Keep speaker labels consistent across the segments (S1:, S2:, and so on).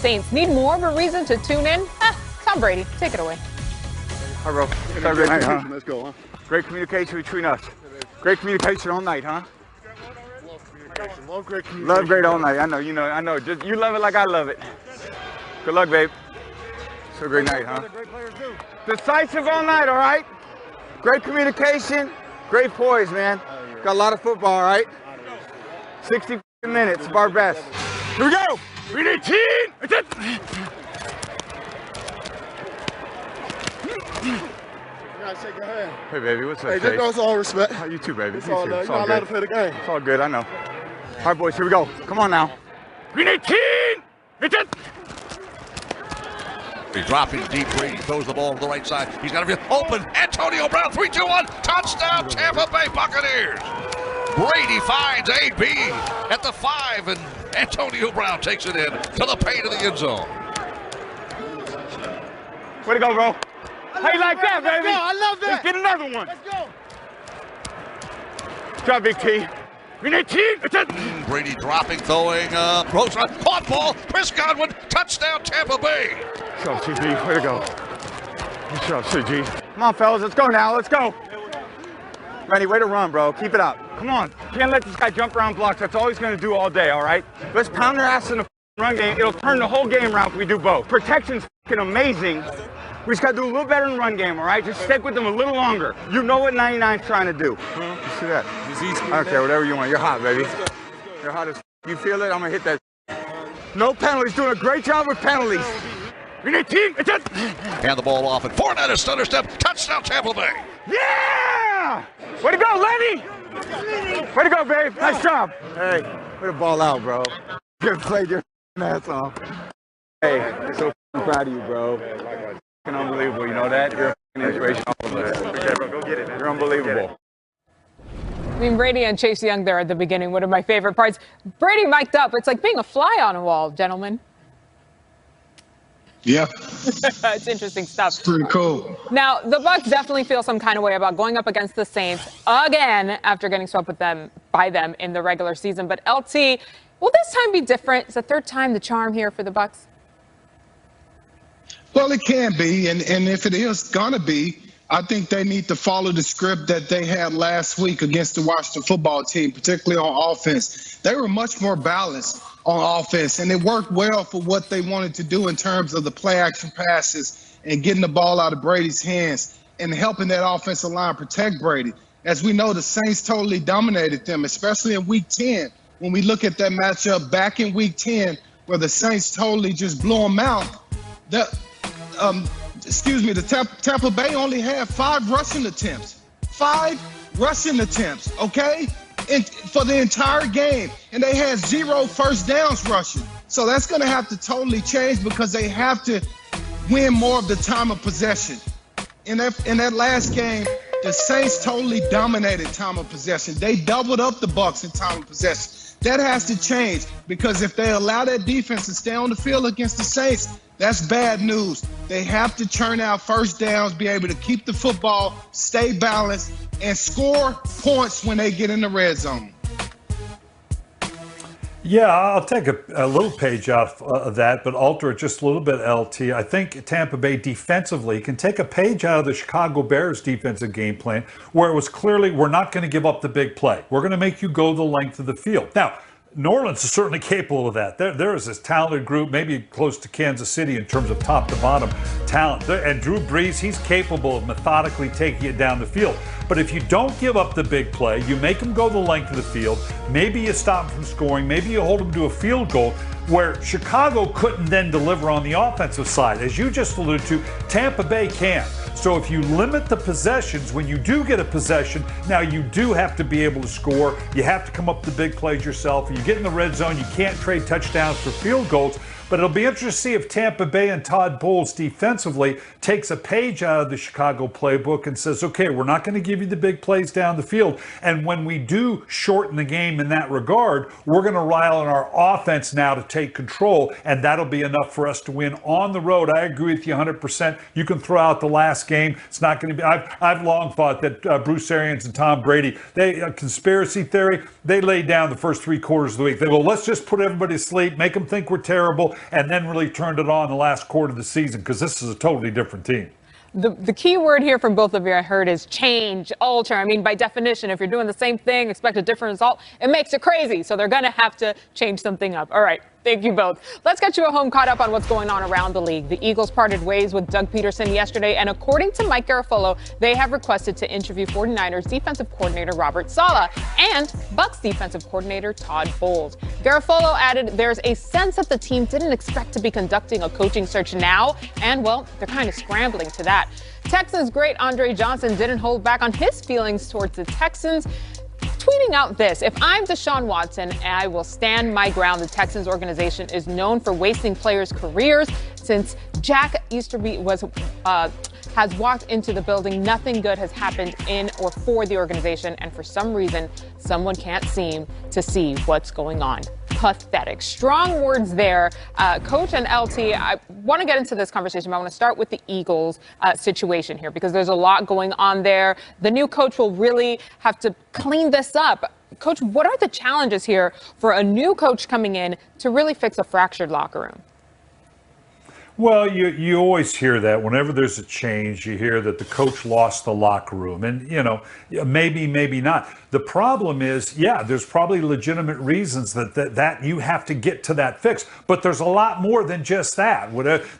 S1: Saints. Need more of a reason to tune in? Tom Brady, take it away.
S2: Hi, bro. Great night, huh? Let's go, huh? Great communication between us. Great communication all night, huh? Love great communication. Love great all night. I know, I know. Just you love it like I love it. Good luck, babe. It's a great night, huh? Great players do. Decisive all night, all right? Great communication, great poise, man. Got a lot of football, all right? 60 minutes, our best. Here we go. We need team. Go ahead. Hey, baby, what's up? Hey, just goes all respect. Oh, you too, baby. It's all good. You're not allowed to play the game. It's all good, I know. All right, boys, here we go. Come on now. We need team.
S3: He's dropping deep. Brady throws the ball to the right side. He's got to be open. Antonio Brown, 3-2-1. Touchdown, Tampa Bay Buccaneers. Brady finds AB at the 5, and Antonio Brown takes it in to the paint of the end zone.
S2: Way to go, bro. How you like that, baby?
S4: Let's go. I love that.
S2: Let's get another one.
S4: Let's go.
S2: Good job, Big T. We need team.
S3: Brady dropping, throwing, throws on, caught ball. Chris Godwin, touchdown, Tampa Bay.
S2: Good job, CG. Way to go. Good job, CG. Come on, fellas. Let's go now. Let's go. Ready, way to run, bro. Keep it up. Come on. Can't let this guy jump around blocks. That's all he's going to do all day, all right? Let's pound their ass in the run game. It'll turn the whole game around if we do both. Protection's amazing. We just got to do a little better in the run game, all right? Just stick with them a little longer. You know what 99's trying to do. You see that? I don't care, whatever you want. You're hot, baby. You're hot as you feel it, I'm going to hit that. No penalties. Doing a great job with penalties. We need team.
S3: Hand the ball off, and Fournette stutter step. Touchdown, Tampa Bay.
S2: Yeah! Way to go, Lenny! Way to go, babe. Nice job. Hey, way to ball out, bro. You played your ass off. Hey, I'm so proud of you, bro. Unbelievable, you know that? You're an inspiration. Okay, bro, go get it. You're unbelievable.
S1: I mean, Brady and Chase Young there at the beginning, one of my favorite parts. Brady mic'd up. It's like being a fly on a wall, gentlemen.
S5: Yeah.
S1: It's interesting stuff.
S5: It's pretty cool.
S1: Now, the Bucs definitely feel some kind of way about going up against the Saints again after getting swept by them in the regular season. But LT, will this time be different? Is the third time the charm here for the Bucs?
S5: Well, it can be, and if it is going to be, I think they need to follow the script that they had last week against the Washington football team, particularly on offense. They were much more balanced on offense, and it worked well for what they wanted to do in terms of the play-action passes and getting the ball out of Brady's hands and helping that offensive line protect Brady. As we know, the Saints totally dominated them, especially in Week 10. When we look at that matchup back in Week 10, where the Saints totally just blew them out, the Tampa Bay only had 5 rushing attempts. 5 rushing attempts, okay? For the entire game. And they had 0 first downs rushing. So that's going to have to totally change because they have to win more of the time of possession. In that last game, the Saints totally dominated time of possession. They doubled up the Bucs in time of possession. That has to change because if they allow that defense to stay on the field against the Saints, that's bad news. They have to churn out first downs, be able to keep the football, stay balanced, and score points when they get in the red zone.
S6: Yeah, I'll take a little page out of that, but alter it just a little bit, LT. I think Tampa Bay defensively can take a page out of the Chicago Bears defensive game plan, where it was clearly, we're not going to give up the big play. We're going to make you go the length of the field. Now, New Orleans is certainly capable of that. There is this talented group, maybe close to Kansas City in terms of top to bottom talent. And Drew Brees, he's capable of methodically taking it down the field. But if you don't give up the big play, you make them go the length of the field, maybe you stop them from scoring, maybe you hold them to a field goal, where Chicago couldn't then deliver on the offensive side. As you just alluded to, Tampa Bay can. So if you limit the possessions, when you do get a possession, now you do have to be able to score. You have to come up with the big plays yourself. You get in the red zone, you can't trade touchdowns for field goals. But it'll be interesting to see if Tampa Bay and Todd Bowles defensively takes a page out of the Chicago playbook and says, okay, we're not going to give you the big plays down the field. And when we do shorten the game in that regard, we're going to rely on our offense now to take control, and that'll be enough for us to win on the road. I agree with you 100%. You can throw out the last game. It's not going to be. I've long thought that Bruce Arians and Tom Brady, conspiracy theory, they laid down the first 3 quarters of the week. They go, let's just put everybody to sleep, make them think we're terrible, and then really turned it on the last quarter of the season, because this is a totally different team.
S1: The key word here from both of you I heard is change, alter. I mean, by definition, if you're doing the same thing, expect a different result, it makes it crazy. So they're going to have to change something up. All right. Thank you both. Let's get you at home caught up on what's going on around the league. The Eagles parted ways with Doug Peterson yesterday, and according to Mike Garafolo, they have requested to interview 49ers defensive coordinator Robert Saleh and Bucs defensive coordinator Todd Bowles. Garafolo added there's a sense that the team didn't expect to be conducting a coaching search now, and, well, they're kind of scrambling to that. Texans great Andre Johnson didn't hold back on his feelings towards the Texans, tweeting out this: "If I'm Deshaun Watson, I will stand my ground. The Texans organization is known for wasting players' careers. Since Jack Easterby has walked into the building, nothing good has happened in or for the organization, and for some reason, someone can't seem to see what's going on." Pathetic. Strong words there. Coach and LT, I want to get into this conversation, but I want to start with the Eagles situation here, because there's a lot going on there. The new coach will really have to clean this up. Coach, what are the challenges here for a new coach coming in to really fix a fractured locker room?
S6: Well, you always hear that whenever there's a change. You hear that the coach lost the locker room, and maybe not. The problem is, there's probably legitimate reasons that you have to get to that fix, but there's a lot more than just that.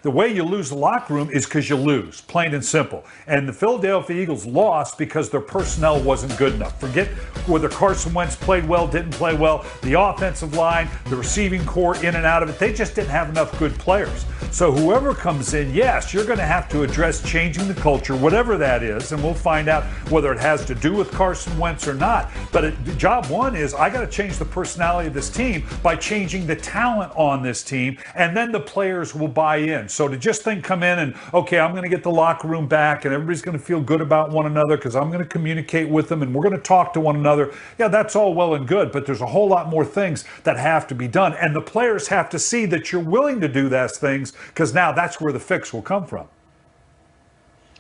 S6: The way you lose the locker room is because you lose, plain and simple. And the Philadelphia Eagles lost because their personnel wasn't good enough. Forget whether Carson Wentz played well, didn't play well, the offensive line, the receiving core in and out of it, they just didn't have enough good players. So whoever comes in, yes, you're going to have to address changing the culture, whatever that is, and we'll find out whether it has to do with Carson Wentz or not. But job one is I got to change the personality of this team by changing the talent on this team, and then the players will buy in. So to just come in and, okay, I'm going to get the locker room back and everybody's going to feel good about one another because I'm going to communicate with them and we're going to talk to one another. Yeah, that's all well and good, but there's a whole lot more things that have to be done. And the players have to see that you're willing to do those things, because now that's where the fix will come from.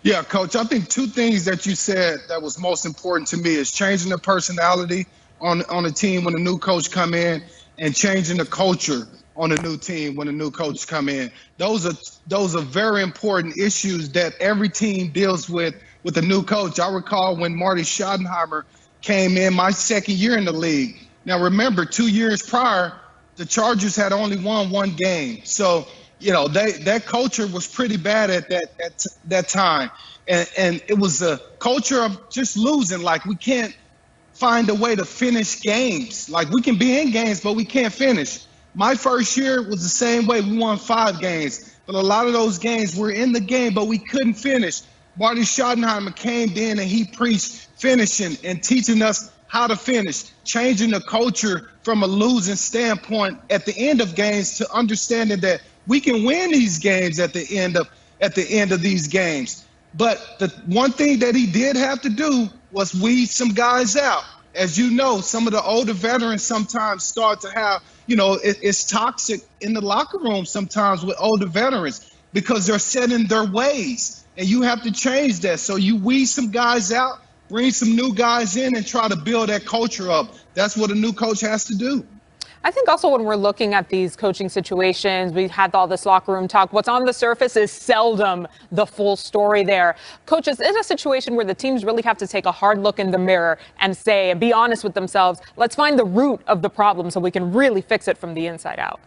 S5: Yeah, Coach, I think two things that you said that was most important to me is changing the personality on a team when a new coach come in, and changing the culture on a new team when a new coach come in. Those are very important issues that every team deals with a new coach. I recall when Marty Schottenheimer came in my second year in the league. Now, remember, 2 years prior, the Chargers had only won one game. So, that culture was pretty bad at that time. And it was a culture of just losing. Like, we can't find a way to finish games. Like, we can be in games, but we can't finish. My first year was the same way. We won 5 games. But a lot of those games, we're in the game, but we couldn't finish. Marty Schottenheimer came in and he preached finishing and teaching us how to finish, changing the culture from a losing standpoint at the end of games to understanding that we can win these games at the end of these games. But the one thing that he did have to do was weed some guys out. As you know, some of the older veterans sometimes start to have, it's toxic in the locker room sometimes with older veterans because they're set in their ways, and you have to change that. So you weed some guys out, bring some new guys in, and try to build that culture up. That's what a new coach has to do.
S1: I think also when we're looking at these coaching situations, we've had all this locker room talk. What's on the surface is seldom the full story there. Coaches, in a situation where the teams really have to take a hard look in the mirror and be honest with themselves, let's find the root of the problem so we can really fix it from the inside out.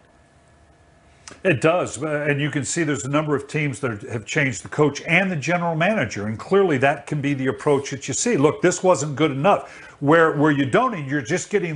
S6: It does, and you can see there's a number of teams that have changed the coach and the general manager, and clearly that can be the approach that you see. Look, this wasn't good enough. Where you don't, you're just getting